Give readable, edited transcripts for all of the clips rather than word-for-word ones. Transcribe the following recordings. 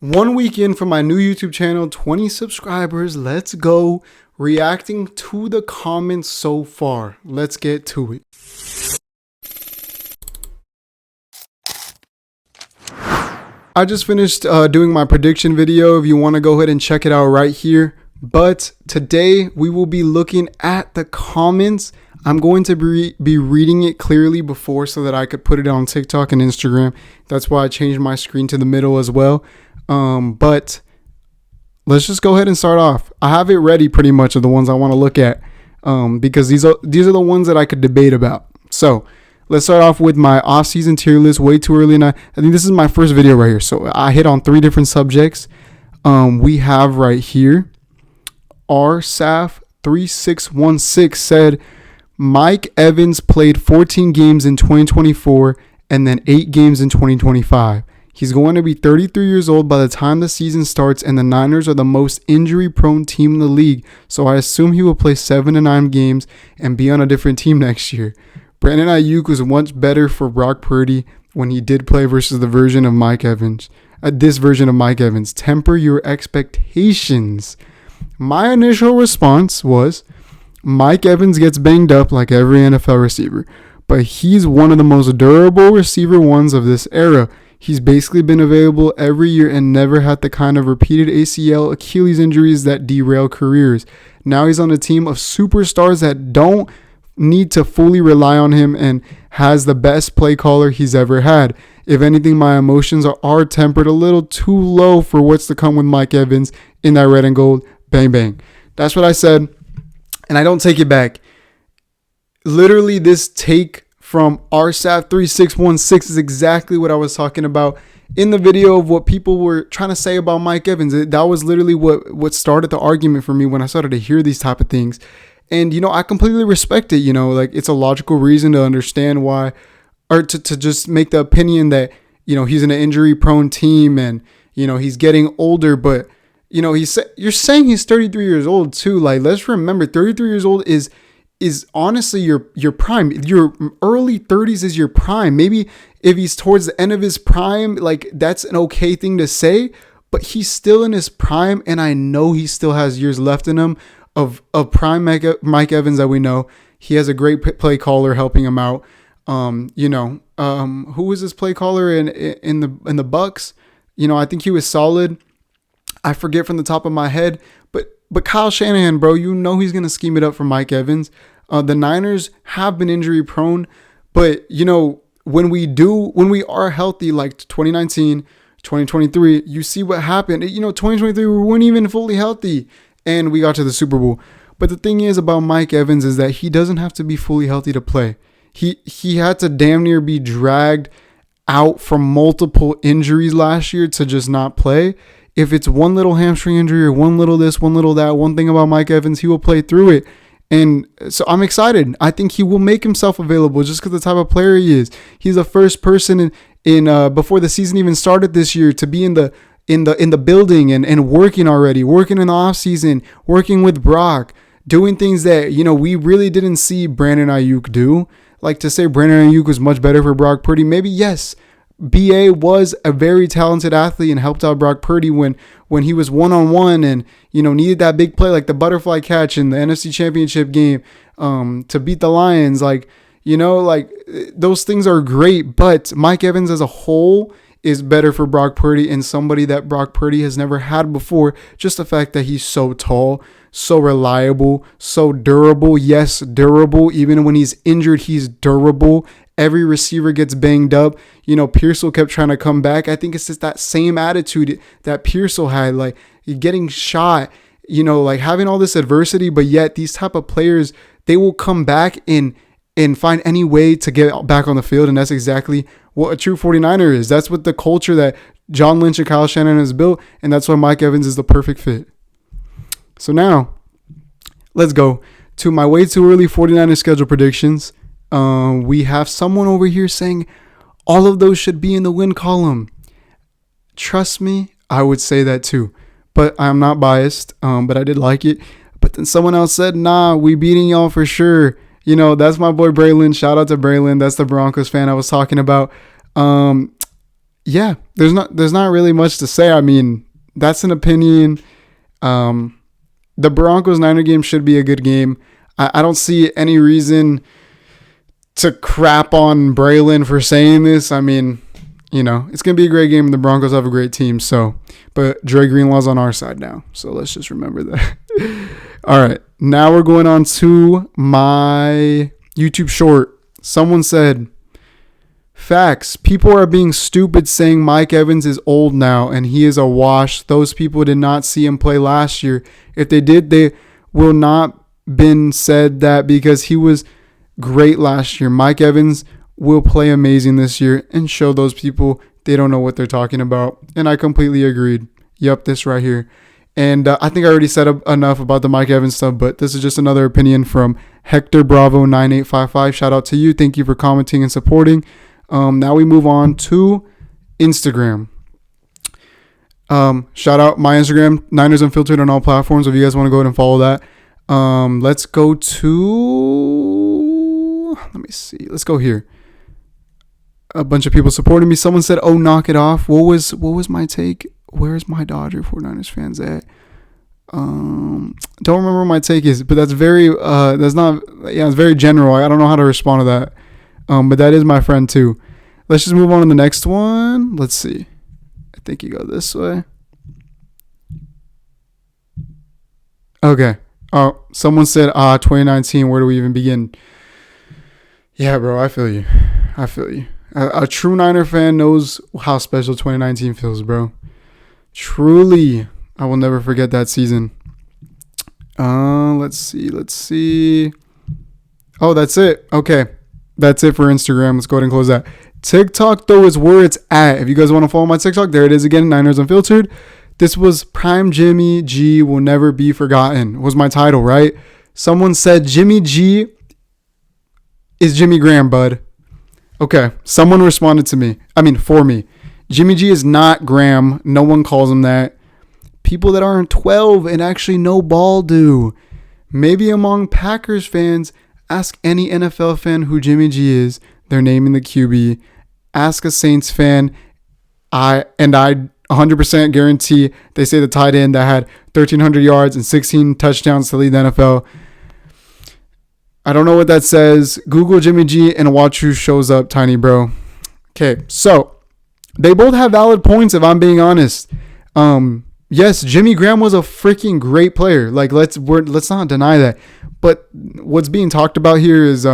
1 week in for my new YouTube channel, 20 subscribers. Let's go. Reacting to the comments so far. Let's get to it. I just finished doing my prediction video. If you want to go ahead and check it out right here. But today we will be looking at the comments. I'm going to be reading it clearly before so that I could put it on TikTok and Instagram. That's why I changed my screen to the middle as well. But let's just go ahead and start off. I have it ready pretty much of the ones I want to look at, because these are the ones that I could debate about. So let's start off with my off-season tier list. Way too early, and I think this is my first video right here. So I hit on 3 different subjects. We have right here, RSAF3616 said Mike Evans played 14 games in 2024 and then 8 games in 2025. He's going to be 33 years old by the time the season starts, and the Niners are the most injury-prone team in the league, so I assume he will play 7 to 9 games and be on a different team next year. Brandon Aiyuk was much better for Brock Purdy when he did play versus the version of Mike Evans. This version of Mike Evans. Temper your expectations. My initial response was, Mike Evans gets banged up like every NFL receiver, but he's one of the most durable receiver ones of this era. He's basically been available every year and never had the kind of repeated ACL, Achilles injuries that derail careers. Now he's on a team of superstars that don't need to fully rely on him and has the best play caller he's ever had. If anything, my emotions are tempered a little too low for what's to come with Mike Evans in that red and gold. Bang, bang. That's what I said, and I don't take it back. Literally, this take from RSAF3616 is exactly what I was talking about in the video of what people were trying to say about Mike Evans. That was literally what started the argument for me when I started to hear these type of things. And, I completely respect it. Like, it's a logical reason to understand why, or to just make the opinion that, he's in an injury prone team and, he's getting older. But, you're saying he's 33 years old too. Like, let's remember 33 years old is honestly your prime. Your early 30s is your prime. Maybe if he's towards the end of his prime, like, that's an okay thing to say, but he's still in his prime, and I know he still has years left in him of prime Mike Evans that we know. He has a great play caller helping him out. Who was his play caller in the Bucks? I think he was solid. I forget from the top of my head, but Kyle Shanahan, bro, he's going to scheme it up for Mike Evans. The Niners have been injury prone, but, when we are healthy, like 2019, 2023, you see what happened. 2023, we weren't even fully healthy, and we got to the Super Bowl. But the thing is about Mike Evans is that he doesn't have to be fully healthy to play. He had to damn near be dragged out from multiple injuries last year to just not play. If it's one little hamstring injury or one little this, one little that, one thing about Mike Evans, he will play through it. And so I'm excited. I think he will make himself available just because the type of player he is. He's the first person in before the season even started this year to be in the building and working already, working in the off season, working with Brock, doing things that, we really didn't see Brandon Aiyuk do. Like, to say Brandon Aiyuk was much better for Brock Purdy, maybe yes. BA was a very talented athlete and helped out Brock Purdy when he was one-on-one and, needed that big play like the butterfly catch in the NFC Championship game to beat the Lions. Like, those things are great, but Mike Evans as a whole is better for Brock Purdy and somebody that Brock Purdy has never had before. Just the fact that he's so tall, so reliable, so durable. Yes, durable. Even when he's injured, he's durable. Every receiver gets banged up. Pearsall kept trying to come back. I think it's just that same attitude that Pearsall had, like getting shot, like having all this adversity, but yet these type of players, they will come back and find any way to get back on the field. And that's exactly what a true 49er is. That's what the culture that John Lynch and Kyle Shanahan has built. And that's why Mike Evans is the perfect fit. So now let's go to my way too early 49ers schedule predictions. We have someone over here saying all of those should be in the win column. Trust me, I would say that too, but I'm not biased. But I did like it. But then someone else said, nah, we beating y'all for sure. That's my boy Braylon. Shout out to Braylon. That's the Broncos fan I was talking about. yeah, there's not really much to say. I mean, that's an opinion. The Broncos Niner game should be a good game. I don't see any reason to crap on Braylon for saying this. I mean, it's going to be a great game. The Broncos have a great team. So, but Dre Greenlaw's on our side now. So let's just remember that. All right. Now we're going on to my YouTube short. Someone said, facts. People are being stupid saying Mike Evans is old now and he is a wash. Those people did not see him play last year. If they did, they will not been said that because he was great last year. Mike Evans will play amazing this year and show those people they don't know what they're talking about. And I completely agreed. Yep, this right here. And I think I already said enough about the Mike Evans stuff, but this is just another opinion from Hector Bravo 9855. Shout out to you. Thank you for commenting and supporting. Now we move on to Instagram. Shout out my Instagram, Niners Unfiltered on all platforms. If you guys want to go ahead and follow that. Let's go to, let me see. Let's go here. A bunch of people supporting me. Someone said, "Oh, knock it off." What was my take? Where's my Dodger 49ers fans at? Don't remember what my take is, but that's very, it's very general. I don't know how to respond to that. But that is my friend too. Let's just move on to the next one. Let's see. I think you go this way. Okay. Oh, someone said, 2019, where do we even begin? Yeah, bro, I feel you. A true Niner fan knows how special 2019 feels, bro. Truly, I will never forget that season. Let's see. Oh, that's it. Okay. That's it for Instagram. Let's go ahead and close that. TikTok, though, is where it's at. If you guys want to follow my TikTok, there it is again, Niners Unfiltered. This was Prime Jimmy G Will Never Be Forgotten, was my title, right? Someone said Jimmy G is Jimmy Graham, bud. Okay, someone responded to me. For me. Jimmy G is not Graham. No one calls him that. People that aren't 12 and actually know ball do. Maybe among Packers fans, ask any NFL fan who Jimmy G is. They're naming the QB. Ask a Saints fan. I 100% guarantee they say the tight end that had 1,300 yards and 16 touchdowns to lead the NFL. I don't know what that says. Google Jimmy G and watch who shows up, tiny bro. Okay, so they both have valid points if I'm being honest. Yes, Jimmy Graham was a freaking great player. Like let's not deny that. But what's being talked about here is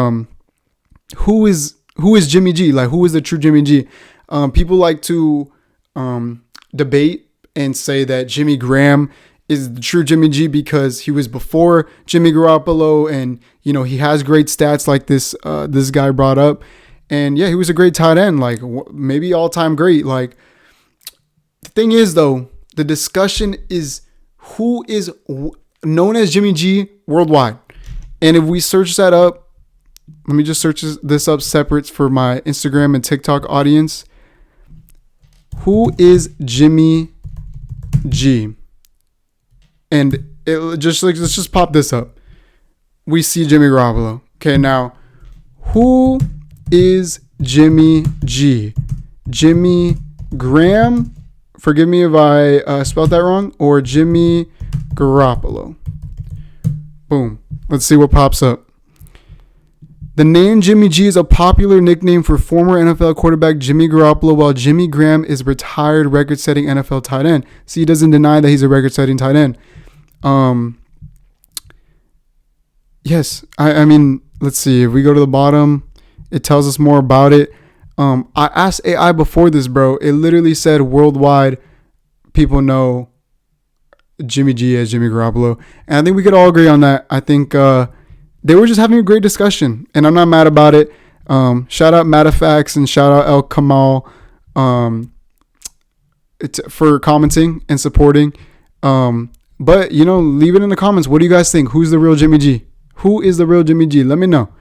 who is Jimmy G? Like who is the true Jimmy G? People like to debate and say that Jimmy Graham is the true Jimmy G because he was before Jimmy Garoppolo and he has great stats like this guy brought up. And yeah, he was a great tight end, like maybe all-time great. Like the thing is though, the discussion is who is known as Jimmy G worldwide. And if we search that up, let me just search this up separate for my Instagram and TikTok audience. Who is Jimmy G? And let's just pop this up. We see Jimmy Garoppolo. Okay, now who is Jimmy G? Jimmy Graham? Forgive me if I spelled that wrong. Or Jimmy Garoppolo. Boom. Let's see what pops up. The name Jimmy G is a popular nickname for former NFL quarterback Jimmy Garoppolo, while Jimmy Graham is retired record-setting NFL tight end. See, he doesn't deny that he's a record-setting tight end. Yes, I mean, let's see. If we go to the bottom, it tells us more about it. I asked AI before this, bro. It literally said worldwide people know Jimmy G as Jimmy Garoppolo. And I think we could all agree on that. I think they were just having a great discussion, and I'm not mad about it. Shout out Matafax and shout out El Kamal for commenting and supporting. But, leave it in the comments. What do you guys think? Who's the real Jimmy G? Who is the real Jimmy G? Let me know.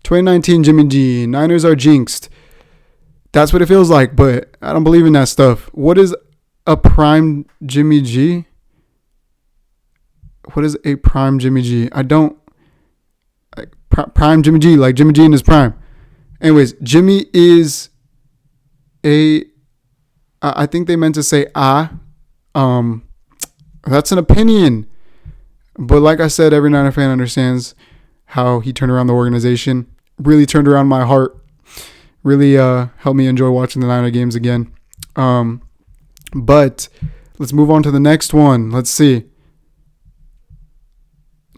2019 Jimmy G. Niners are jinxed. That's what it feels like, but I don't believe in that stuff. What is a prime Jimmy G? What is a prime Jimmy G? I don't... Prime Jimmy G, like Jimmy G in his prime. Anyways, Jimmy is a I think they meant to say that's an opinion. But like I said, every Niner fan understands how he turned around the organization. Really turned around my heart. Really helped me enjoy watching the Niner games again. But let's move on to the next one. Let's see.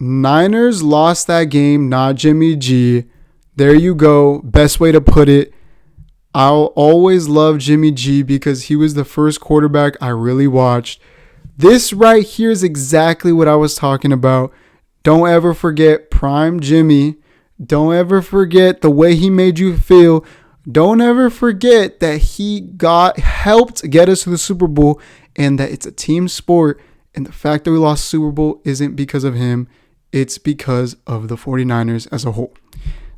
Niners lost that game, not Jimmy G. There you go. Best way to put it. I'll always love Jimmy G because he was the first quarterback I really watched. This right here is exactly what I was talking about. Don't ever forget Prime Jimmy. Don't ever forget the way he made you feel. Don't ever forget that he helped get us to the Super Bowl and that it's a team sport. And the fact that we lost Super Bowl isn't because of him. It's because of the 49ers as a whole.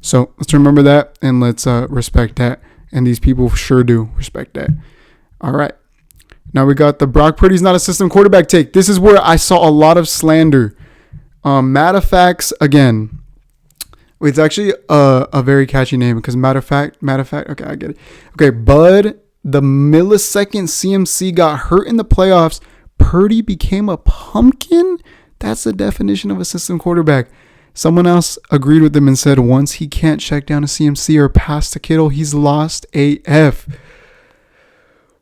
So let's remember that and let's respect that. And these people sure do respect that. All right. Now we got the Brock Purdy's not a system quarterback take. This is where I saw a lot of slander. Matter of fact, again, it's actually a very catchy name because matter of fact, okay, I get it. Okay, Bud, the millisecond CMC got hurt in the playoffs. Purdy became a pumpkin? That's the definition of a system quarterback. Someone else agreed with them and said once he can't check down a CMC or pass to Kittle, he's lost AF.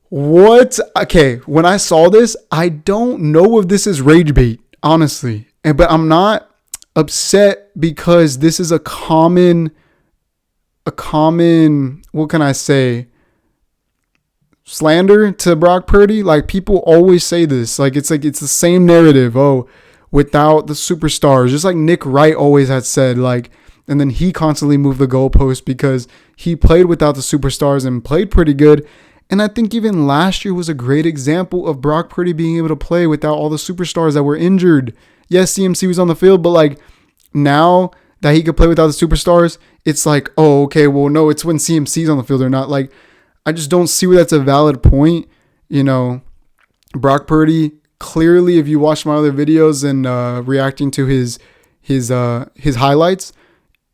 What? Okay, when I saw this, I don't know if this is rage bait, honestly. But I'm not upset because this is a common, what can I say, slander to Brock Purdy. Like, people always say this. It's the same narrative. Oh, without the superstars, just like Nick Wright always had said, and then he constantly moved the goalpost because he played without the superstars and played pretty good. And I think even last year was a great example of Brock Purdy being able to play without all the superstars that were injured. Yes, CMC was on the field, but now that he could play without the superstars, it's oh, okay, well, no, it's when CMC's on the field or not. I just don't see where that's a valid point. Brock Purdy, clearly, if you watch my other videos and reacting to his highlights,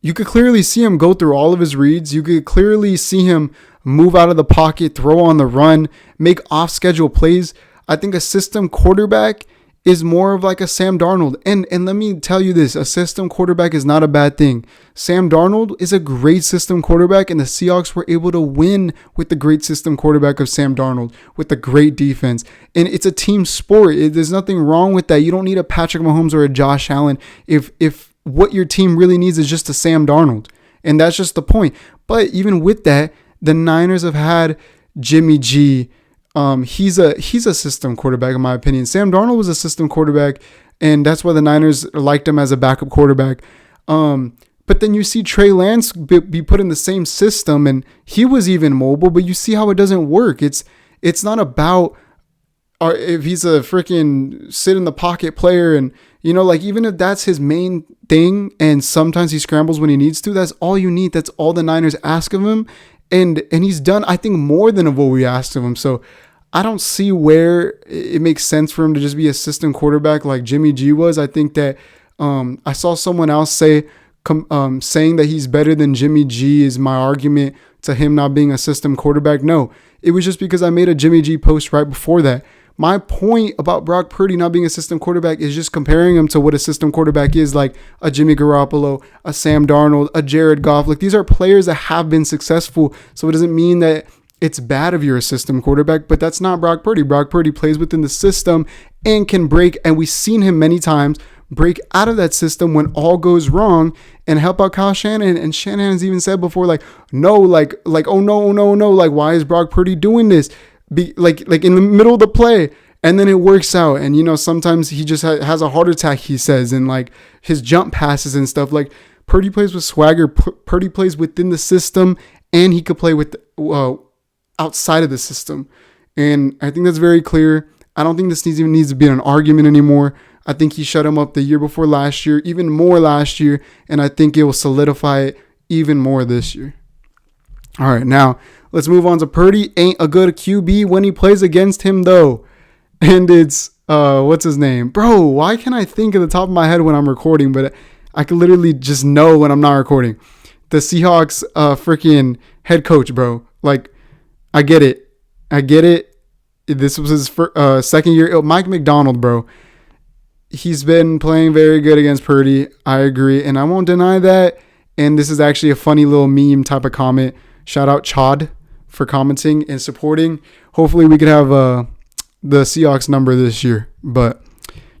you could clearly see him go through all of his reads. You could clearly see him move out of the pocket, throw on the run, make off-schedule plays. I think a system quarterback is more of like a Sam Darnold. And let me tell you this, a system quarterback is not a bad thing. Sam Darnold is a great system quarterback, and the Seahawks were able to win with the great system quarterback of Sam Darnold, with the great defense. And it's a team sport. There's nothing wrong with that. You don't need a Patrick Mahomes or a Josh Allen if what your team really needs is just a Sam Darnold. And that's just the point. But even with that, the Niners have had Jimmy G. He's a system quarterback, in my opinion. Sam Darnold was a system quarterback, and that's why the Niners liked him as a backup quarterback. But then you see Trey Lance be put in the same system, and he was even mobile, but you see how it doesn't work. It's not about if he's a freaking sit in the pocket player, and even if that's his main thing, and sometimes he scrambles when he needs to, that's all you need. That's all the Niners ask of him. And he's done, I think, more than what we asked of him. So I don't see where it makes sense for him to just be a system quarterback like Jimmy G was. I think that I saw someone else saying that he's better than Jimmy G is my argument to him not being a system quarterback. No, it was just because I made a Jimmy G post right before that. My point about Brock Purdy not being a system quarterback is just comparing him to what a system quarterback is, like a Jimmy Garoppolo, a Sam Darnold, a Jared Goff. These are players that have been successful, so it doesn't mean that it's bad if you're a system quarterback, but that's not Brock Purdy. Brock Purdy plays within the system and can break, and we've seen him many times break out of that system when all goes wrong and help out Kyle Shanahan. And Shanahan's even said before, oh no, why is Brock Purdy doing this? Be like in the middle of the play, and then it works out. And sometimes he just has a heart attack, he says, and his jump passes and stuff. Purdy plays with swagger. Purdy plays within the system, and he could play with outside of the system. And I think that's very clear. I don't think this even needs to be an argument anymore. I think he shut him up the year before last year, even more last year, and I think it will solidify it even more this year. All right, now let's move on to Purdy. Ain't a good QB when he plays against him, though. And it's, what's his name? Bro, why can't I think at the top of my head when I'm recording, but I can literally just know when I'm not recording. The Seahawks freaking head coach, bro. I get it. This was his second year. Mike McDonald, bro. He's been playing very good against Purdy. I agree. And I won't deny that. And this is actually a funny little meme type of comment. Shout out Chad for commenting and supporting. Hopefully we could have the Seahawks number this year. But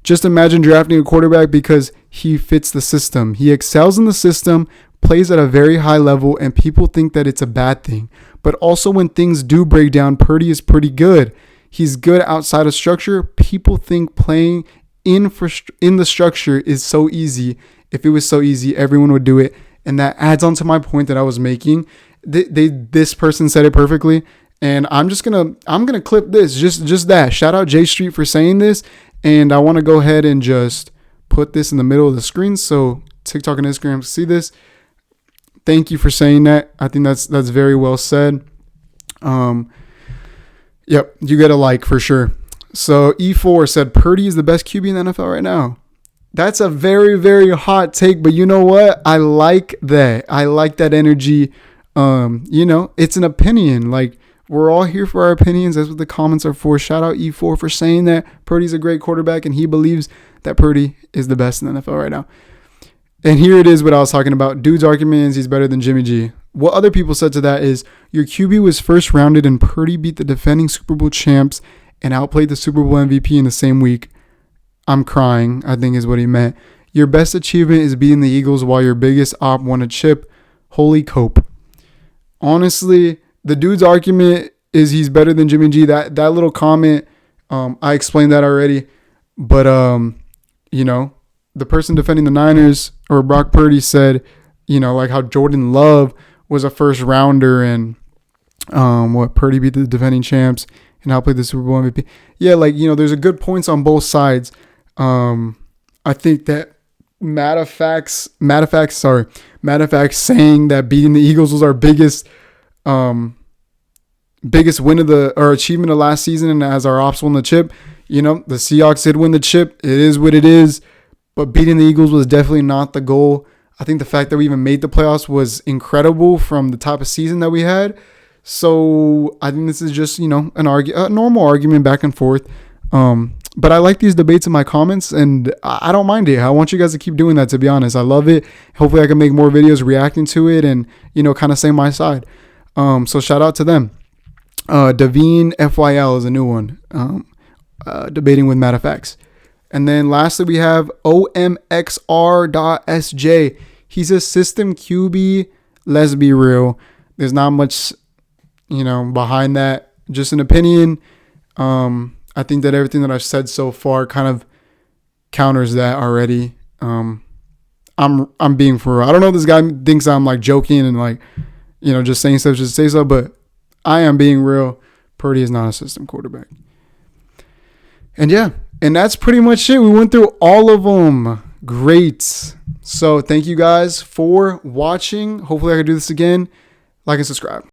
just imagine drafting a quarterback because he fits the system. He excels in the system, plays at a very high level, and people think that it's a bad thing. But also when things do break down, Purdy is pretty good. He's good outside of structure. People think playing in the structure is so easy. If it was so easy, everyone would do it. And that adds on to my point that I was making. This person said it perfectly. And I'm gonna clip this, just that. Shout out Jay Street for saying this. And I want to go ahead and just put this in the middle of the screen so TikTok and Instagram can see this. Thank you for saying that. I think that's very well said. Yep, you get a like for sure. So E4 said Purdy is the best QB in the NFL right now. That's a very, very hot take, but you know what? I like that. I like that energy. It's an opinion. Like, we're all here for our opinions. That's what the comments are for. Shout out E4 for saying that Purdy's a great quarterback and he believes that Purdy is the best in the NFL right now. And here it is what I was talking about. Dude's argument is he's better than Jimmy G. What other people said to that is your QB was first rounded and Purdy beat the defending Super Bowl champs and outplayed the Super Bowl MVP in the same week. I'm crying, I think is what he meant. Your best achievement is beating the Eagles while your biggest op won a chip. Holy cope. Honestly, the dude's argument is he's better than Jimmy G. That little comment, I explained that already. But, the person defending the Niners or Brock Purdy said, like how Jordan Love was a first rounder and Purdy beat the defending champs and outplayed the Super Bowl MVP. Yeah, there's a good points on both sides. I think that matter of fact saying that beating the Eagles was our biggest win or achievement of last season, and as our ops won the chip. The Seahawks did win the chip. It is what it is. But beating the Eagles was definitely not the goal. I think the fact that we even made the playoffs was incredible from the type of season that we had. So I think this is just, a normal argument back and forth. But I like these debates in my comments, and I don't mind it. I want you guys to keep doing that, to be honest. I love it. Hopefully I can make more videos reacting to it and, kind of say my side. So shout out to them. Daveen FYL is a new one. Debating with Matt FX. And then lastly, we have OMXR.SJ. He's a system QB. Let's be real. There's not much, behind that. Just an opinion. I think that everything that I've said so far kind of counters that already. I'm being for real. I don't know if this guy thinks I'm like joking and just saying stuff just to say so, but I am being real. Purdy is not a system quarterback. And yeah. And that's pretty much it. We went through all of them. Great. So thank you guys for watching. Hopefully I can do this again. Like and subscribe.